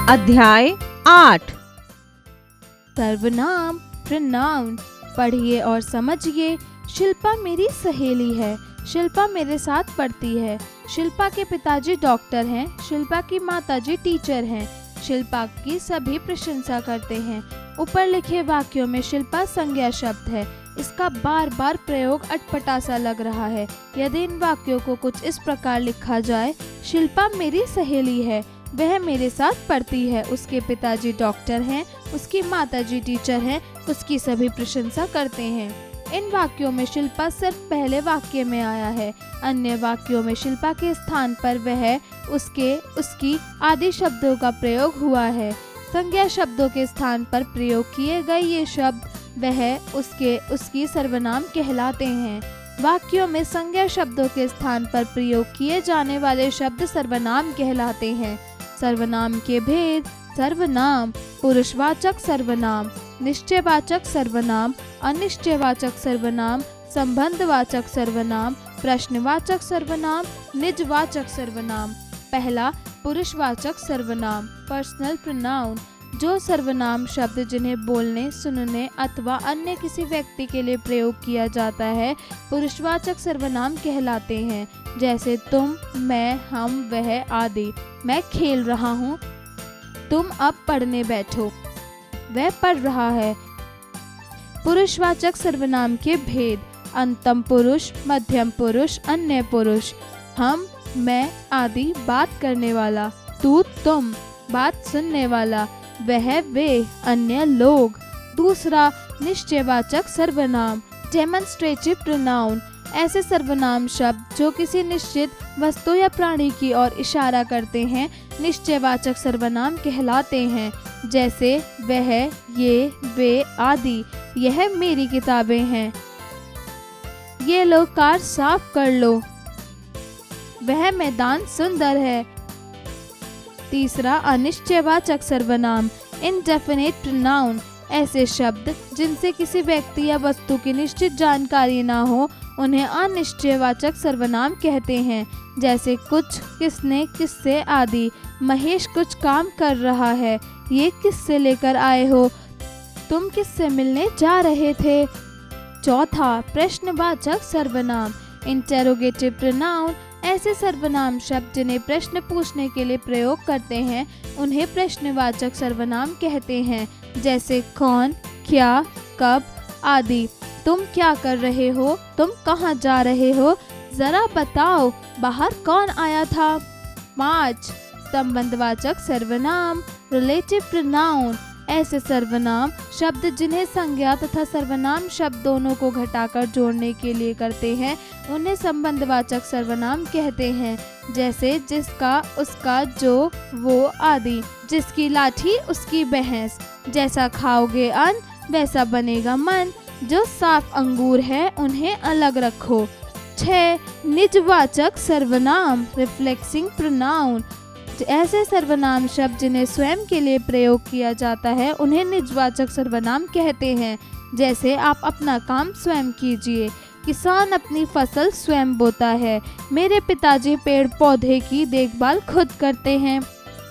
अध्याय 8। सर्वनाम प्रोनाउन। पढ़िए और समझिए। शिल्पा मेरी सहेली है। शिल्पा मेरे साथ पढ़ती है। शिल्पा के पिताजी डॉक्टर हैं। शिल्पा की माताजी टीचर हैं। शिल्पा की सभी प्रशंसा करते हैं। ऊपर लिखे वाक्यों में शिल्पा संज्ञा शब्द है। इसका बार बार प्रयोग अटपटा सा लग रहा है। यदि इन वाक्यों को कुछ इस प्रकार लिखा जाए, शिल्पा मेरी सहेली है, वह मेरे साथ पढ़ती है, उसके पिताजी डॉक्टर हैं, उसकी माताजी टीचर हैं, उसकी सभी प्रशंसा करते हैं। इन वाक्यों में शिल्पा सिर्फ पहले वाक्य में आया है। अन्य वाक्यों में शिल्पा के स्थान पर वह, उसके, उसकी आदि शब्दों का प्रयोग हुआ है। संज्ञा शब्दों के स्थान पर प्रयोग किए गए ये शब्द वह, उसके, उसकी सर्वनाम कहलाते हैं। वाक्यों में संज्ञा शब्दों के स्थान पर प्रयोग किए जाने वाले शब्द सर्वनाम कहलाते हैं। सर्वनाम के भेद: सर्वनाम, पुरुषवाचक सर्वनाम, निश्चयवाचक सर्वनाम, अनिश्चयवाचक सर्वनाम, संबंधवाचक सर्वनाम, प्रश्नवाचक सर्वनाम, निजवाचक सर्वनाम। पहला, पुरुषवाचक सर्वनाम, पर्सनल प्रोनाउन। जो सर्वनाम शब्द जिन्हें बोलने, सुनने अथवा अन्य किसी व्यक्ति के लिए प्रयोग किया जाता है, पुरुषवाचक सर्वनाम कहलाते हैं। जैसे तुम, मैं, हम, वह आदि। मैं खेल रहा हूँ, तुम अब पढ़ने बैठो, वह पढ़ रहा है। पुरुषवाचक सर्वनाम के भेद: अंतम पुरुष, मध्यम पुरुष, अन्य पुरुष। हम, मैं आदि बात करने वाला। तू, तुम बात सुनने वाला। वह, वे अन्य लोग। दूसरा, निश्चयवाचक सर्वनाम, डेमोन्स्ट्रेटिव प्रोनाउन। ऐसे सर्वनाम शब्द जो किसी निश्चित वस्तु या प्राणी की ओर इशारा करते हैं, निश्चयवाचक सर्वनाम कहलाते हैं। जैसे वह, ये, वे आदि। यह मेरी किताबें हैं। ये लो कार साफ कर लो। वह मैदान सुंदर है। तीसरा, अनिश्चयवाचक सर्वनाम, इनडेफिनिट प्रोनाउन। ऐसे शब्द जिनसे किसी व्यक्ति या वस्तु की निश्चित जानकारी ना हो, उन्हें अनिश्चयवाचक सर्वनाम कहते हैं। जैसे कुछ, किसने, किससे आदि। महेश कुछ काम कर रहा है। ये किससे लेकर आए हो? तुम किससे मिलने जा रहे थे? चौथा, प्रश्नवाचक सर्वनाम, इंटेरोगेटिव प्रोनाउन। ऐसे सर्वनाम शब्द जिन्हें प्रश्न पूछने के लिए प्रयोग करते हैं, उन्हें प्रश्नवाचक सर्वनाम कहते हैं। जैसे कौन, क्या, कब आदि। तुम क्या कर रहे हो? तुम कहाँ जा रहे हो? जरा बताओ, बाहर कौन आया था? 5, संबंधवाचक सर्वनाम, रिलेटिव प्रोनाउन। ऐसे सर्वनाम शब्द जिन्हें संज्ञा तथा सर्वनाम शब्द दोनों को घटाकर जोड़ने के लिए करते हैं, उन्हें संबंधवाचक सर्वनाम कहते हैं। जैसे जिसका, उसका, जो, वो आदि। जिसकी लाठी उसकी भैंस। जैसा खाओगे अन्न वैसा बनेगा मन। जो साफ अंगूर है उन्हें अलग रखो। 6, निजवाचक सर्वनाम, रिफ्लेक्सिंग प्रोनाउन। ऐसे सर्वनाम शब्द जिन्हें स्वयं के लिए प्रयोग किया जाता है, उन्हें निजवाचक सर्वनाम कहते हैं। जैसे आप अपना काम स्वयं कीजिए। किसान अपनी फसल स्वयं बोता है। मेरे पिताजी पेड़ पौधे की देखभाल खुद करते हैं।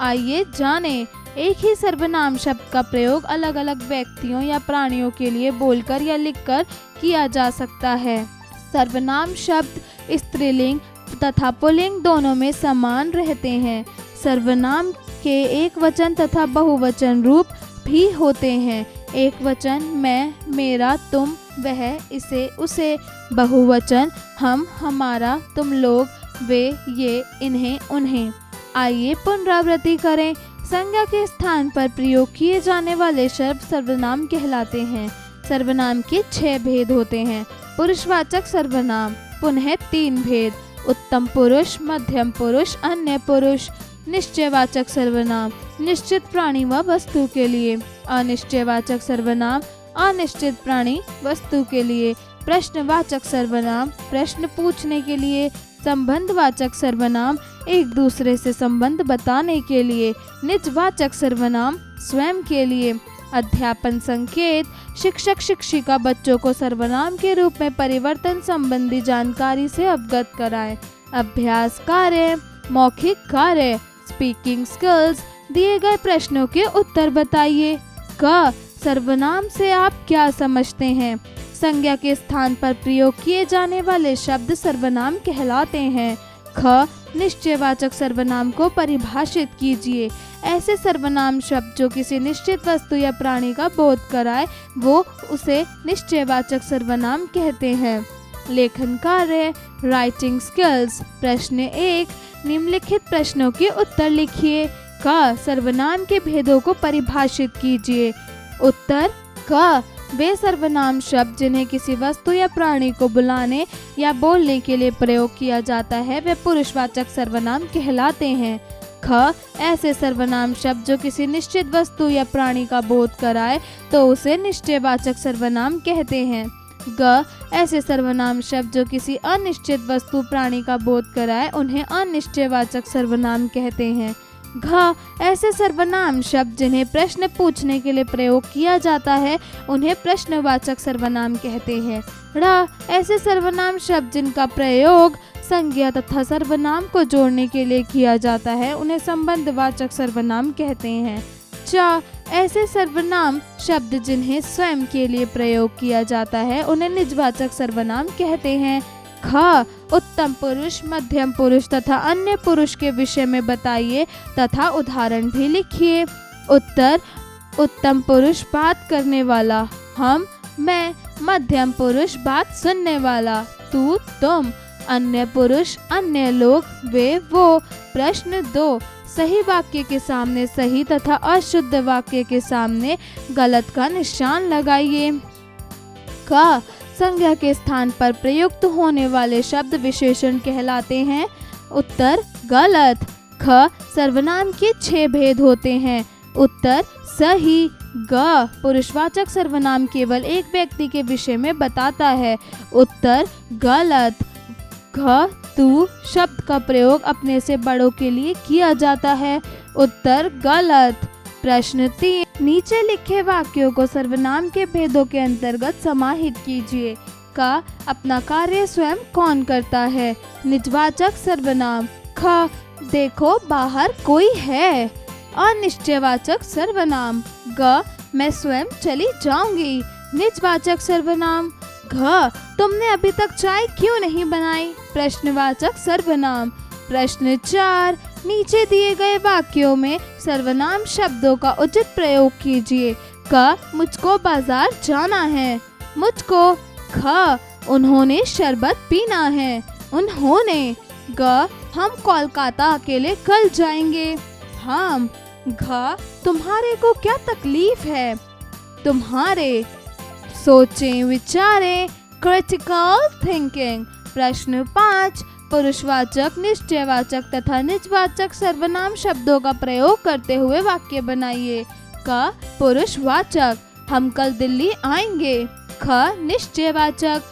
आइए जाने। एक ही सर्वनाम शब्द का प्रयोग अलग अलग व्यक्तियों या प्राणियों के लिए बोलकर या लिखकर किया जा सकता है। सर्वनाम शब्द स्त्रीलिंग तथा पुल्लिंग दोनों में समान रहते हैं। सर्वनाम के एक वचन तथा बहुवचन रूप भी होते हैं। एक वचन मैं, मेरा, तुम, वह, इसे, उसे। बहुवचन हम, हमारा, तुम लोग, वे, ये, इन्हें, उन्हें। आइए पुनरावृत्ति करें। संज्ञा के स्थान पर प्रयोग किए जाने वाले शब्द सर्वनाम कहलाते हैं। सर्वनाम के 6 भेद होते हैं। पुरुषवाचक सर्वनाम, पुनः 3 भेद: उत्तम पुरुष, मध्यम पुरुष, अन्य पुरुष। निश्चयवाचक सर्वनाम, निश्चित प्राणी व वस्तु के लिए। अनिश्चयवाचक सर्वनाम, अनिश्चित प्राणी वस्तु के लिए। प्रश्नवाचक सर्वनाम, प्रश्न पूछने के लिए। संबंधवाचक सर्वनाम, एक दूसरे से संबंध बताने के लिए। निजवाचक सर्वनाम, स्वयं के लिए। अध्यापन संकेत, शिक्षक शिक्षिका बच्चों को सर्वनाम के रूप में परिवर्तन संबंधी जानकारी से अवगत कराएं। अभ्यास कार्य, मौखिक कार्य, स्पीकिंग स्किल्स, दिए गए प्रश्नों के उत्तर बताइए। क, सर्वनाम से आप क्या समझते हैं? संज्ञा के स्थान पर प्रयोग किए जाने वाले शब्द सर्वनाम कहलाते हैं। ख, निश्चयवाचक सर्वनाम को परिभाषित कीजिए। ऐसे सर्वनाम शब्द जो किसी निश्चित वस्तु या प्राणी का बोध कराए वो उसे निश्चयवाचक सर्वनाम कहते हैं। लेखन कार्य, राइटिंग स्किल्स। प्रश्न 1, निम्नलिखित प्रश्नों के उत्तर लिखिए। क, सर्वनाम के भेदों को परिभाषित कीजिए। उत्तर: क, वे सर्वनाम शब्द जिन्हें किसी वस्तु या प्राणी को बुलाने या बोलने के लिए प्रयोग किया जाता है वे पुरुषवाचक सर्वनाम कहलाते हैं। ख, ऐसे सर्वनाम शब्द जो किसी निश्चित वस्तु या प्राणी का बोध कराए तो उसे निश्चयवाचक सर्वनाम कहते हैं। ग, ऐसे सर्वनाम शब्द जो किसी अनिश्चित वस्तु प्राणी का बोध कराए उन्हें अनिश्चयवाचक सर्वनाम कहते हैं। घ, ऐसे सर्वनाम शब्द जिन्हें प्रश्न पूछने के लिए प्रयोग किया जाता है उन्हें प्रश्नवाचक सर्वनाम कहते हैं। ड़, ऐसे सर्वनाम शब्द जिनका प्रयोग संज्ञा तथा सर्वनाम को जोड़ने के लिए किया जाता है उन्हें संबंधवाचक सर्वनाम कहते हैं। च, ऐसे सर्वनाम शब्द जिन्हें स्वयं के लिए प्रयोग किया जाता है उन्हें निजवाचक सर्वनाम कहते हैं। ख, उत्तम पुरुष, मध्यम पुरुष तथा अन्य पुरुष के विषय में बताइए तथा उदाहरण भी लिखिए। उत्तर: उत्तम पुरुष बात करने वाला, हम, मैं। मध्यम पुरुष बात सुनने वाला, तू, तुम। अन्य पुरुष, अन्य लोग, वे, वो। प्रश्न 2, सही वाक्य के सामने सही तथा अशुद्ध वाक्य के सामने गलत का निशान लगाइए। क, संज्ञा के स्थान पर प्रयुक्त होने वाले शब्द विशेषण कहलाते हैं। उत्तर: गलत। ख, सर्वनाम के 6 भेद होते हैं। उत्तर: सही। ग, पुरुषवाचक सर्वनाम केवल एक व्यक्ति के विषय में बताता है। उत्तर: गलत। घ, तू शब्द का प्रयोग अपने से बड़ों के लिए किया जाता है। उत्तर: गलत। प्रश्न 3, नीचे लिखे वाक्यों को सर्वनाम के भेदों के अंतर्गत समाहित कीजिए। क, अपना कार्य स्वयं कौन करता है? निजवाचक सर्वनाम। ख, देखो बाहर कोई है। अनिश्चयवाचक सर्वनाम। ग, मैं स्वयं चली जाऊंगी। निजवाचक सर्वनाम। घ, तुमने अभी तक चाय क्यों नहीं बनाई? प्रश्नवाचक सर्वनाम। प्रश्न 4, नीचे दिए गए वाक्यों में सर्वनाम शब्दों का उचित प्रयोग कीजिए। क, मुझको बाजार जाना है। मुझको। ख, उन्होंने शरबत पीना है। उन्होंने। ग, हम कोलकाता अकेले कल जाएंगे। हम। घ, तुम्हारे को क्या तकलीफ है? तुम्हारे। सोचें, विचारें, क्रिटिकल थिंकिंग। प्रश्न 5, पुरुषवाचक, निश्चयवाचक तथा निजवाचक सर्वनाम शब्दों का प्रयोग करते हुए वाक्य बनाइए। क, पुरुषवाचक, हम कल दिल्ली आएंगे। ख, निश्चयवाचक,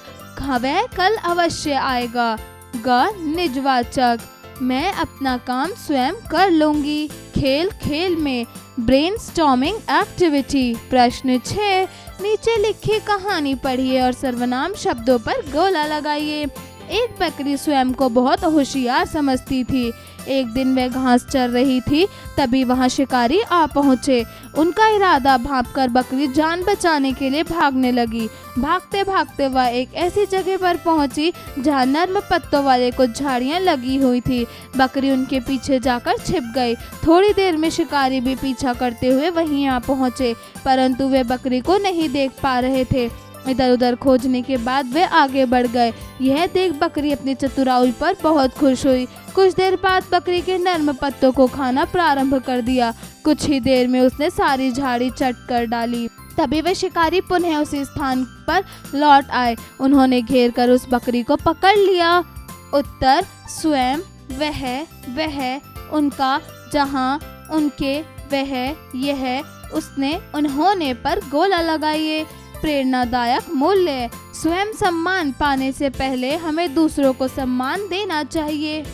वह कल अवश्य आएगा। ग, निजवाचक, मैं अपना काम स्वयं कर लूंगी। खेल खेल में। Brainstorming activity. प्रश्न 6, नीचे लिखी कहानी पढ़िए और सर्वनाम शब्दों पर गोला लगाइए। एक बकरी स्वयं को बहुत होशियार समझती थी। एक दिन वह घास चर रही थी, तभी वहां शिकारी आ पहुंचे। उनका इरादा भांपकर बकरी जान बचाने के लिए भागने लगी। भागते भागते वह एक ऐसी जगह पर पहुंची जहां नर्म पत्तों वाले कुछ झाड़ियां लगी हुई थी। बकरी उनके पीछे जाकर छिप गई। थोड़ी देर में शिकारी भी पीछा करते हुए वहीं आ पहुंचे, परंतु वे बकरी को नहीं देख पा रहे थे। इधर उधर खोजने के बाद वे आगे बढ़ गए। यह देख बकरी अपनी चतुराई पर बहुत खुश हुई। कुछ देर बाद बकरी के नर्म पत्तों को खाना प्रारंभ कर दिया। कुछ ही देर में उसने सारी झाड़ी चट कर डाली। तभी वे शिकारी पुनः उसी स्थान पर लौट आए। उन्होंने घेर कर उस बकरी को पकड़ लिया। उत्तर: स्वयं, वह, उनका, जहाँ, उनके, वह, यह, उसने, उन्होंने पर गोला लगाइए। प्रेरणादायक मूल्य। स्वयं सम्मान पाने से पहले हमें दूसरों को सम्मान देना चाहिए।